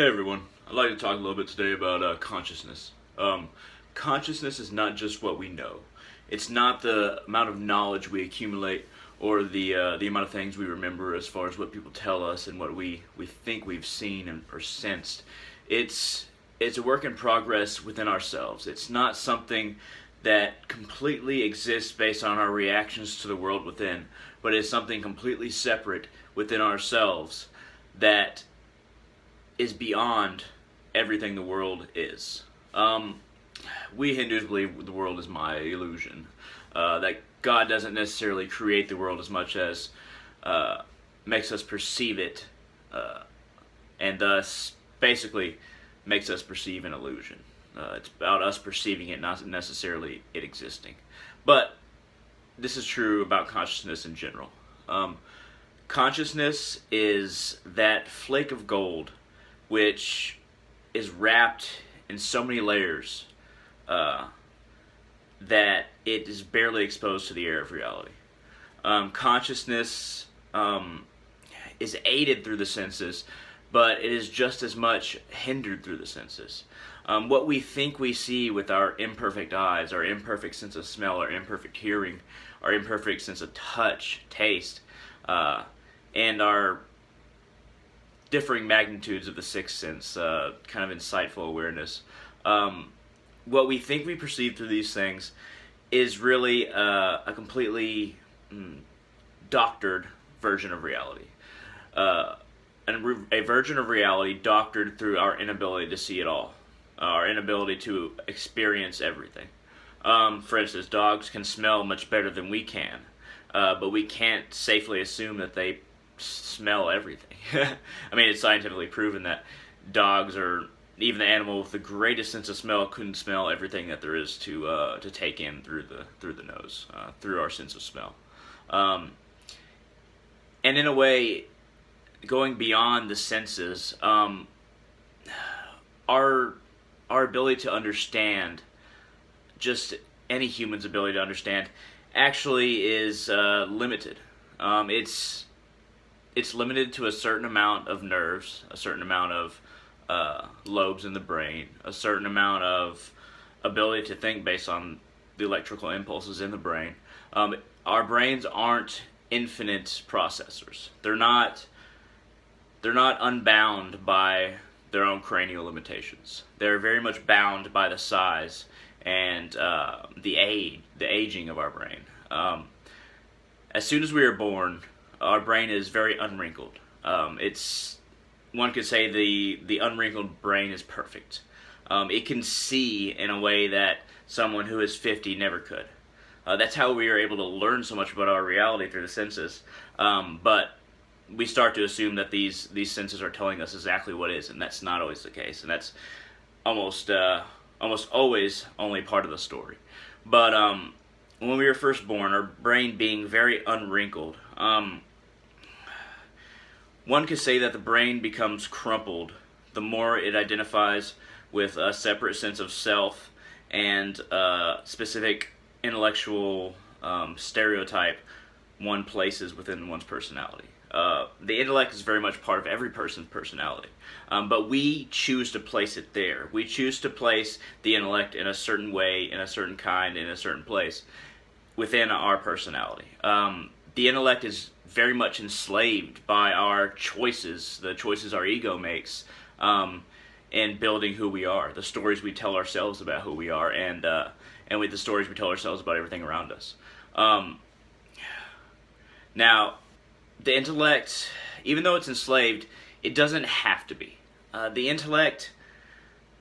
Hey everyone, I'd like to talk a little bit today about consciousness. Consciousness is not just what we know. It's not the amount of knowledge we accumulate or the amount of things we remember as far as what people tell us and what we think we've seen or sensed. It's a work in progress within ourselves. It's not something that completely exists based on our reactions to the world within, but it's something completely separate within ourselves that is beyond everything the world is. We Hindus believe the world is Maya, illusion. That God doesn't necessarily create the world as much as makes us perceive it, and thus basically makes us perceive an illusion. It's about us perceiving it, not necessarily it existing. But this is true about consciousness in general. Consciousness is that flake of gold which is wrapped in so many layers that it is barely exposed to the air of reality. Consciousness is aided through the senses, but it is just as much hindered through the senses. What we think we see with our imperfect eyes, our imperfect sense of smell, our imperfect hearing, our imperfect sense of touch, taste, and our differing magnitudes of the sixth sense, kind of insightful awareness. What we think we perceive through these things is really a completely doctored version of reality. A version of reality doctored through our inability to see it all, our inability to experience everything. For instance, dogs can smell much better than we can, but we can't safely assume that they smell everything. I mean, it's scientifically proven that dogs, or even the animal with the greatest sense of smell, couldn't smell everything that there is to take in through the nose, through our sense of smell. And in a way, going beyond the senses, our ability to understand, just any human's ability to understand, actually is limited. It's limited to a certain amount of nerves, a certain amount of lobes in the brain, a certain amount of ability to think based on the electrical impulses in the brain. Our brains aren't infinite processors. They're not unbound by their own cranial limitations. They're very much bound by the size and the aging of our brain. As soon as we are born, our brain is very unwrinkled. One could say the unwrinkled brain is perfect. It can see in a way that someone who is 50 never could. That's how we are able to learn so much about our reality through the senses. But we start to assume that these senses are telling us exactly what is, and that's not always the case. And that's almost always only part of the story. But when we were first born, our brain being very unwrinkled, one could say that the brain becomes crumpled the more it identifies with a separate sense of self and specific intellectual stereotype one places within one's personality. The intellect is very much part of every person's personality, but we choose to place it there. We choose to place the intellect in a certain way, in a certain kind, in a certain place within our personality. The intellect is very much enslaved by our choices, the choices our ego makes, in building who we are, the stories we tell ourselves about who we are, and with the stories we tell ourselves about everything around us. Now, the intellect, even though it's enslaved, it doesn't have to be. The intellect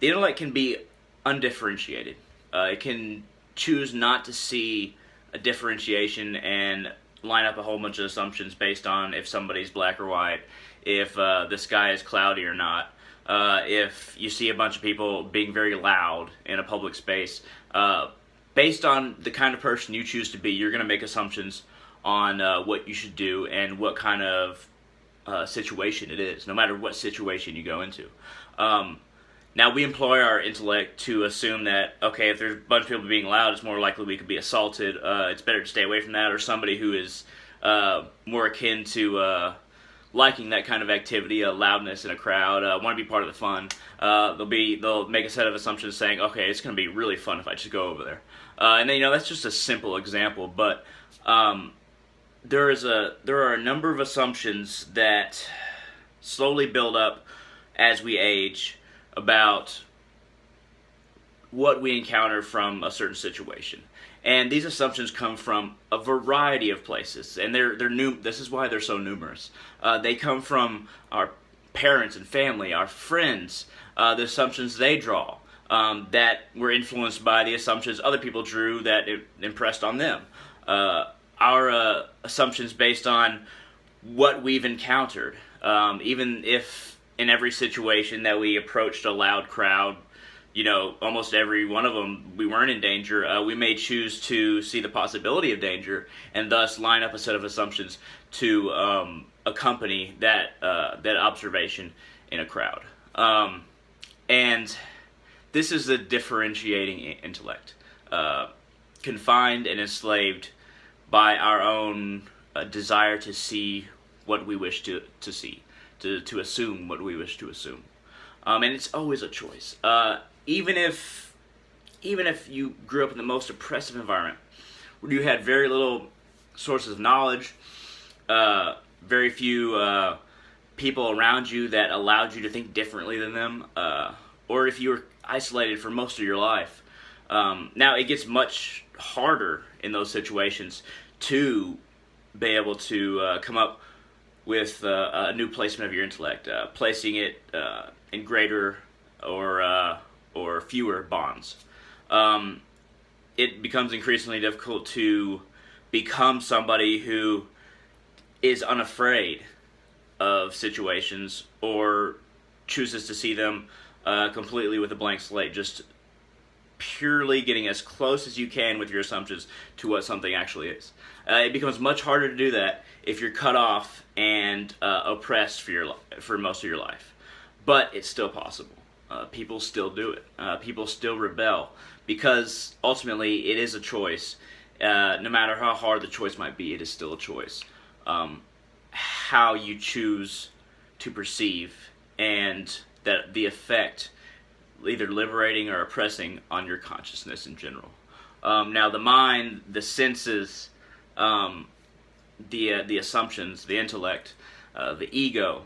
can be undifferentiated. It can choose not to see a differentiation and line up a whole bunch of assumptions based on if somebody's black or white, if the sky is cloudy or not, if you see a bunch of people being very loud in a public space. Based on the kind of person you choose to be, you're going to make assumptions on what you should do and what kind of situation it is, no matter what situation you go into. Now, we employ our intellect to assume that, okay, if there's a bunch of people being loud, it's more likely we could be assaulted. It's better to stay away from that, or somebody who is more akin to liking that kind of activity, loudness in a crowd, want to be part of the fun. They'll make a set of assumptions saying, okay, it's going to be really fun if I just go over there. And then that's just a simple example, but there are a number of assumptions that slowly build up as we age about what we encounter from a certain situation. And these assumptions come from a variety of places, and they're new. This is why they're so numerous. They come from our parents and family, our friends, the assumptions they draw that were influenced by the assumptions other people drew that it impressed on them. Our assumptions based on what we've encountered, even if in every situation that we approached a loud crowd, almost every one of them, we weren't in danger. We may choose to see the possibility of danger and thus line up a set of assumptions to accompany that observation in a crowd. And this is the differentiating intellect, confined and enslaved by our own desire to see what we wish to see, to assume what we wish to assume. And it's always a choice. Even if you grew up in the most oppressive environment, where you had very little sources of knowledge, very few people around you that allowed you to think differently than them, or if you were isolated for most of your life. Now, it gets much harder in those situations to be able to come up with a new placement of your intellect, placing it in greater or fewer bonds. It becomes increasingly difficult to become somebody who is unafraid of situations or chooses to see them completely with a blank slate, just purely getting as close as you can with your assumptions to what something actually is. It becomes much harder to do that if you're cut off and oppressed for most of your life. But it's still possible. People still do it. People still rebel because ultimately it is a choice. No matter how hard the choice might be, it is still a choice. How you choose to perceive and that the effect, either liberating or oppressing on your consciousness in general. Now the mind, the senses, the assumptions, the intellect, the ego,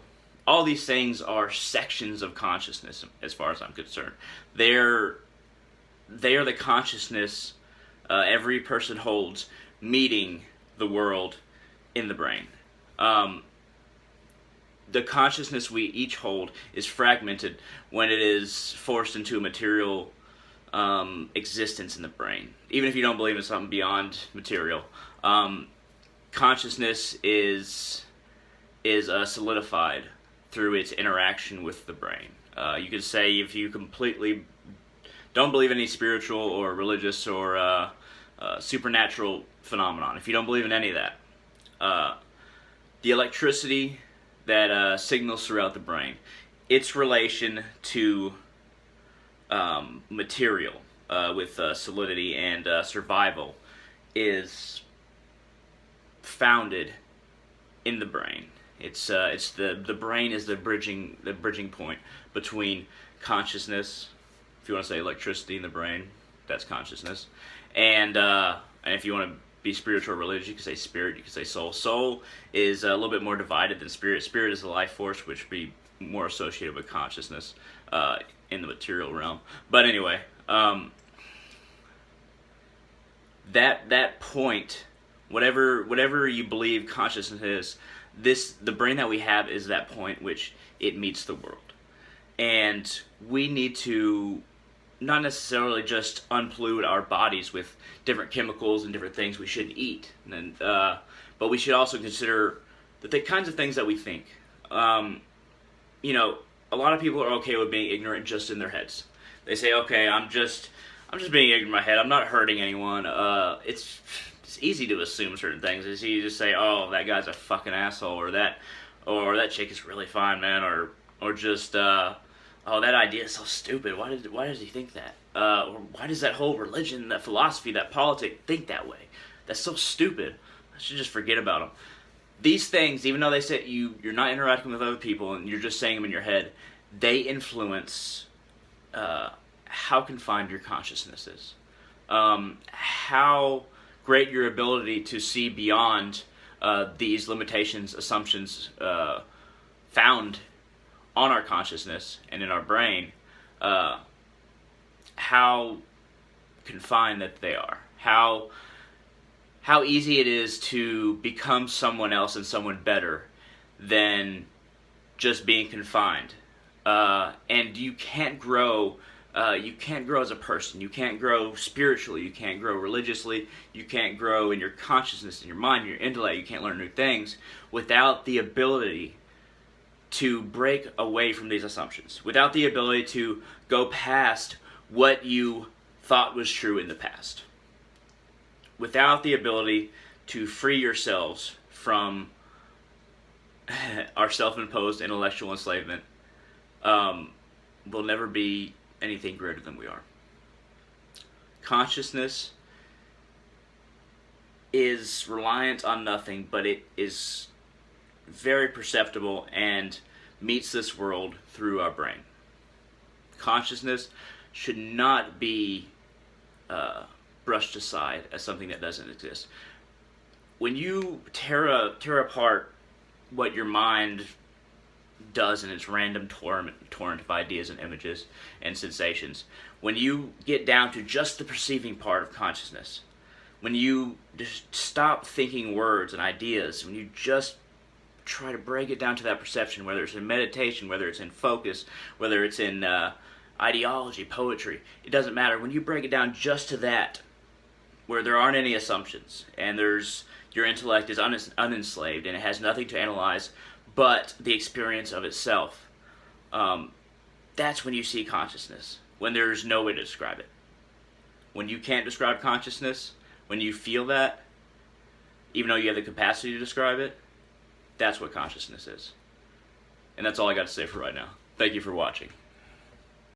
all these things are sections of consciousness as far as I'm concerned. They are the consciousness every person holds meeting the world in the brain. The consciousness we each hold is fragmented when it is forced into a material existence in the brain. Even if you don't believe in something beyond material, consciousness is solidified through its interaction with the brain. You could say if you completely don't believe in any spiritual or religious or supernatural phenomenon, if you don't believe in any of that, the electricity that signals throughout the brain, its relation to material with solidity and survival is founded in the brain. It's the brain is the bridging point between consciousness, if you want to say electricity in the brain, that's consciousness, and if you want to be spiritual or religious, you could say spirit, you could say soul. Soul is a little bit more divided than spirit. Spirit is the life force, which would be more associated with consciousness in the material realm. But anyway, that point, whatever you believe consciousness is, the brain that we have is that point which it meets the world. And we need to not necessarily just unpollute our bodies with different chemicals and different things we shouldn't eat, but we should also consider the kinds of things that we think. A lot of people are okay with being ignorant just in their heads. They say, okay, I'm just being ignorant in my head. I'm not hurting anyone. It's easy to assume certain things. It's easy to say, oh, that guy's a fucking asshole, or that chick is really fine, man, or just oh, that idea is so stupid. Why does he think that? Or why does that whole religion, that philosophy, that politic think that way? That's so stupid. I should just forget about them. these things, even though they say you're not interacting with other people and you're just saying them in your head, they influence how confined your consciousness is, how great your ability to see beyond these limitations, assumptions found on our consciousness and in our brain, how confined that they are, how easy it is to become someone else and someone better than just being confined. And you can't grow. You can't grow as a person. You can't grow spiritually. You can't grow religiously. You can't grow in your consciousness, in your mind, in your intellect. You can't learn new things without the ability to break away from these assumptions, without the ability to go past what you thought was true in the past, without the ability to free yourselves from our self-imposed intellectual enslavement. Will never be anything greater than we are. Consciousness is reliant on nothing, but it is very perceptible and meets this world through our brain. Consciousness should not be brushed aside as something that doesn't exist. When you tear apart what your mind does in its random torrent of ideas and images and sensations, when you get down to just the perceiving part of consciousness, when you just stop thinking words and ideas, when you just try to break it down to that perception, whether it's in meditation, whether it's in focus, whether it's in ideology, poetry, it doesn't matter. When you break it down just to that, where there aren't any assumptions, and your intellect is unenslaved, and it has nothing to analyze but the experience of itself, that's when you see consciousness, when there's no way to describe it. When you can't describe consciousness, when you feel that, even though you have the capacity to describe it, that's what consciousness is. And that's all I got to say for right now. Thank you for watching.